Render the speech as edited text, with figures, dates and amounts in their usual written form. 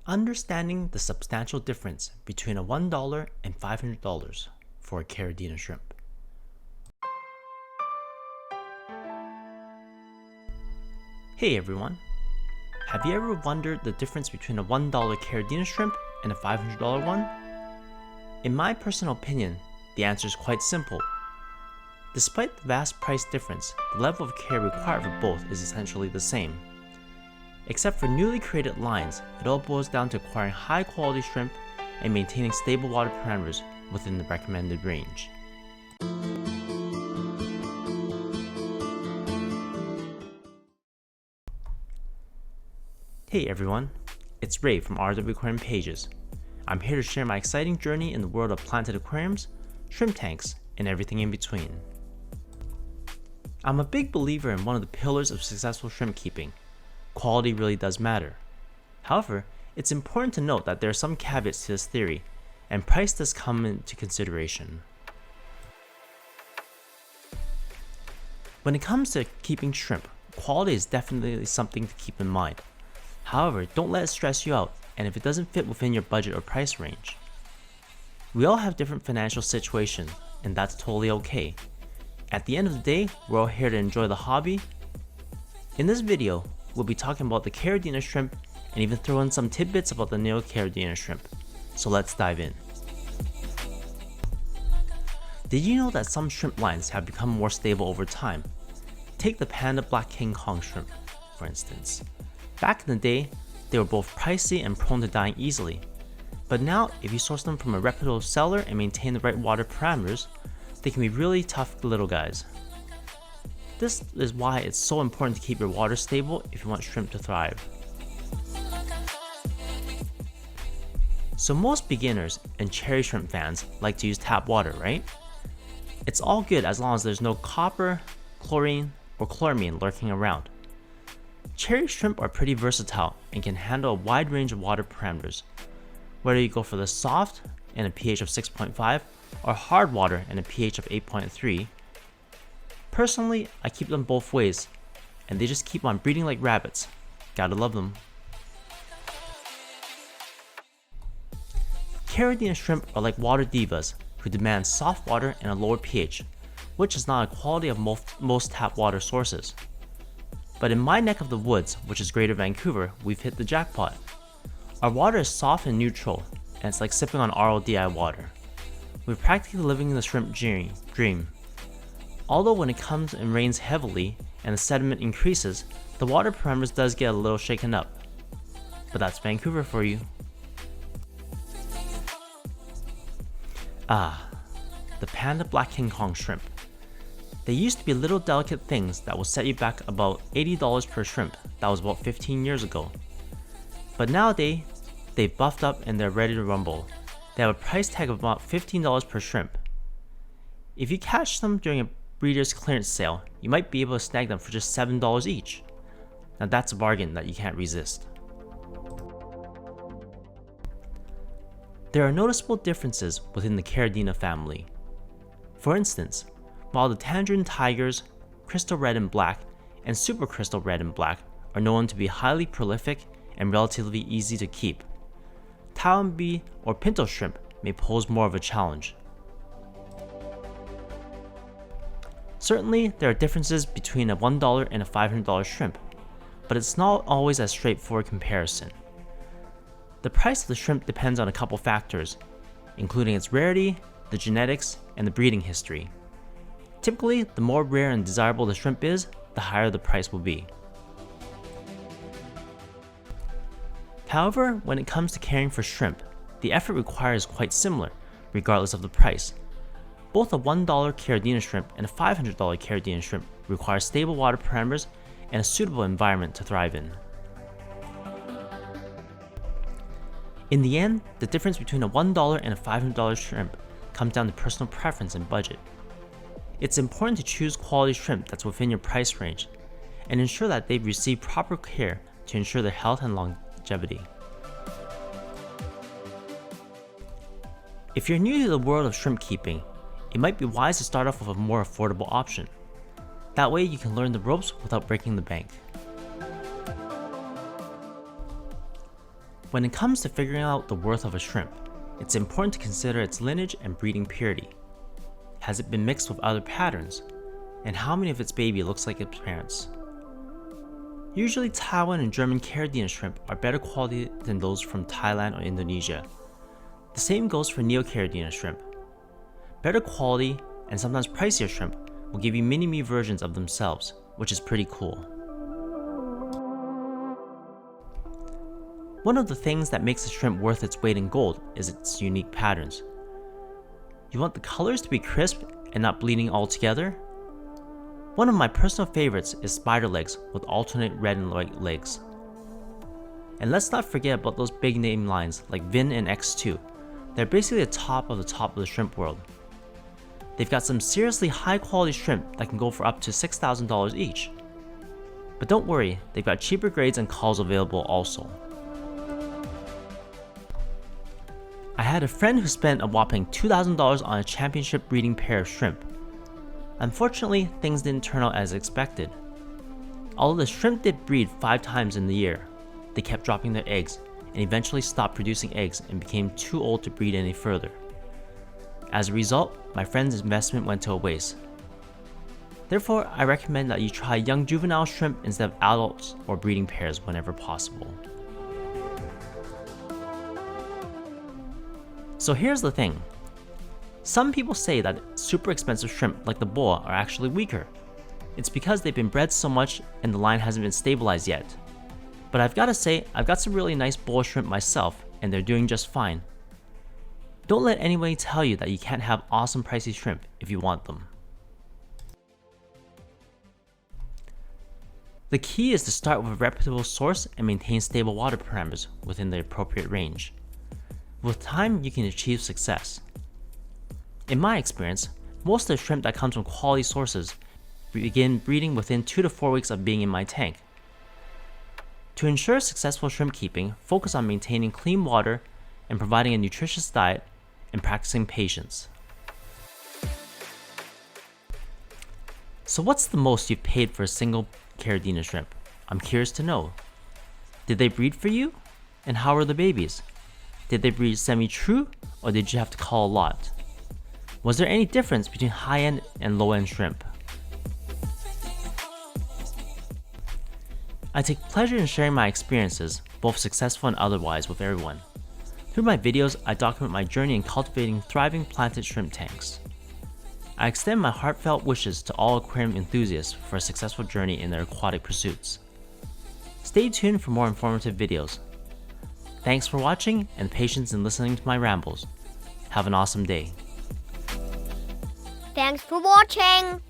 Understanding the substantial difference between a $1 and $500 for a Caridina shrimp. Hey everyone! Have you ever wondered the difference between a $1 Caridina shrimp and a $500 one? In my personal opinion, the answer is quite simple. Despite the vast price difference, the level of care required for both is essentially the same. Except for newly created lines, it all boils down to acquiring high quality shrimp and maintaining stable water parameters within the recommended range. Hey everyone, it's Ray from RW Aquarium Pages. I'm here to share my exciting journey in the world of planted aquariums, shrimp tanks, and everything in between. I'm a big believer in one of the pillars of successful shrimp keeping. Quality really does matter. However, it's important to note that there are some caveats to this theory, and price does come into consideration. When it comes to keeping shrimp, quality is definitely something to keep in mind. However, don't let it stress you out, and if it doesn't fit within your budget or price range. We all have different financial situations, and that's totally okay. At the end of the day, we're all here to enjoy the hobby. In this video, we'll be talking about the Caridina shrimp and even throw in some tidbits about the neocaridina shrimp. So let's dive in. Did you know that some shrimp lines have become more stable over time? Take the panda black King Kong shrimp, for instance. Back in the day, they were both pricey and prone to dying easily. But now, if you source them from a reputable seller and maintain the right water parameters, they can be really tough little guys. This is why it's so important to keep your water stable if you want shrimp to thrive. So most beginners and cherry shrimp fans like to use tap water, right? It's all good as long as there's no copper, chlorine, or chloramine lurking around. Cherry shrimp are pretty versatile and can handle a wide range of water parameters, whether you go for the soft and a pH of 6.5 or hard water and a pH of 8.3. Personally, I keep them both ways, and they just keep on breeding like rabbits. Gotta love them. Caridina shrimp are like water divas who demand soft water and a lower pH, which is not a quality of most tap water sources. But in my neck of the woods, which is Greater Vancouver, we've hit the jackpot. Our water is soft and neutral, and it's like sipping on RODI water. We're practically living in the shrimp dream. Although when it comes and rains heavily and the sediment increases, the water parameters does get a little shaken up. But that's Vancouver for you. The panda black King Kong shrimp. They used to be little delicate things that will set you back about $80 per shrimp. That was about 15 years ago. But nowadays, they've buffed up and they're ready to rumble. They have a price tag of about $15 per shrimp. If you catch them during a breeder's clearance sale, you might be able to snag them for just $7 each. Now that's a bargain that you can't resist. There are noticeable differences within the Caridina family. For instance, while the tangerine tigers, crystal red and black, and super crystal red and black are known to be highly prolific and relatively easy to keep, Taiwan or pinto shrimp may pose more of a challenge. Certainly, there are differences between a $1 and a $500 shrimp, but it's not always a straightforward comparison. The price of the shrimp depends on a couple factors, including its rarity, the genetics, and the breeding history. Typically, the more rare and desirable the shrimp is, the higher the price will be. However, when it comes to caring for shrimp, the effort required is quite similar, regardless of the price. Both a $1 Caridina shrimp and a $500 Caridina shrimp require stable water parameters and a suitable environment to thrive in. In the end, the difference between a $1 and a $500 shrimp comes down to personal preference and budget. It's important to choose quality shrimp that's within your price range and ensure that they've received proper care to ensure their health and longevity. If you're new to the world of shrimp keeping, it might be wise to start off with a more affordable option. That way you can learn the ropes without breaking the bank. When it comes to figuring out the worth of a shrimp, it's important to consider its lineage and breeding purity. Has it been mixed with other patterns? And how many of its baby looks like its parents? Usually Taiwan and German Caridina shrimp are better quality than those from Thailand or Indonesia. The same goes for neocaridina shrimp. Better quality and sometimes pricier shrimp will give you mini-me versions of themselves, which is pretty cool. One of the things that makes a shrimp worth its weight in gold is its unique patterns. You want the colors to be crisp and not bleeding altogether? One of my personal favorites is spider legs with alternate red and white legs. And let's not forget about those big name lines like Vin and X2. They're basically the top of the shrimp world. They've got some seriously high quality shrimp that can go for up to $6,000 each. But don't worry, they've got cheaper grades and calls available also. I had a friend who spent a whopping $2,000 on a championship breeding pair of shrimp. Unfortunately, things didn't turn out as expected. Although the shrimp did breed 5 times in the year, they kept dropping their eggs and eventually stopped producing eggs and became too old to breed any further. As a result, my friend's investment went to a waste. Therefore, I recommend that you try young juvenile shrimp instead of adults or breeding pairs whenever possible. So here's the thing. Some people say that super expensive shrimp like the boa are actually weaker. It's because they've been bred so much and the line hasn't been stabilized yet. But I've got to say, I've got some really nice boa shrimp myself and they're doing just fine. Don't let anybody tell you that you can't have awesome pricey shrimp if you want them. The key is to start with a reputable source and maintain stable water parameters within the appropriate range. With time, you can achieve success. In my experience, most of the shrimp that comes from quality sources begin breeding within 2 to 4 weeks of being in my tank. To ensure successful shrimp keeping, focus on maintaining clean water and providing a nutritious diet and practicing patience. So what's the most you've paid for a single Caridina shrimp? I'm curious to know. Did they breed for you? And how are the babies? Did they breed semi-true or did you have to call a lot? Was there any difference between high-end and low-end shrimp? I take pleasure in sharing my experiences, both successful and otherwise, with everyone. Through my videos, I document my journey in cultivating thriving planted shrimp tanks. I extend my heartfelt wishes to all aquarium enthusiasts for a successful journey in their aquatic pursuits. Stay tuned for more informative videos. Thanks for watching and patience in listening to my rambles. Have an awesome day. Thanks for watching.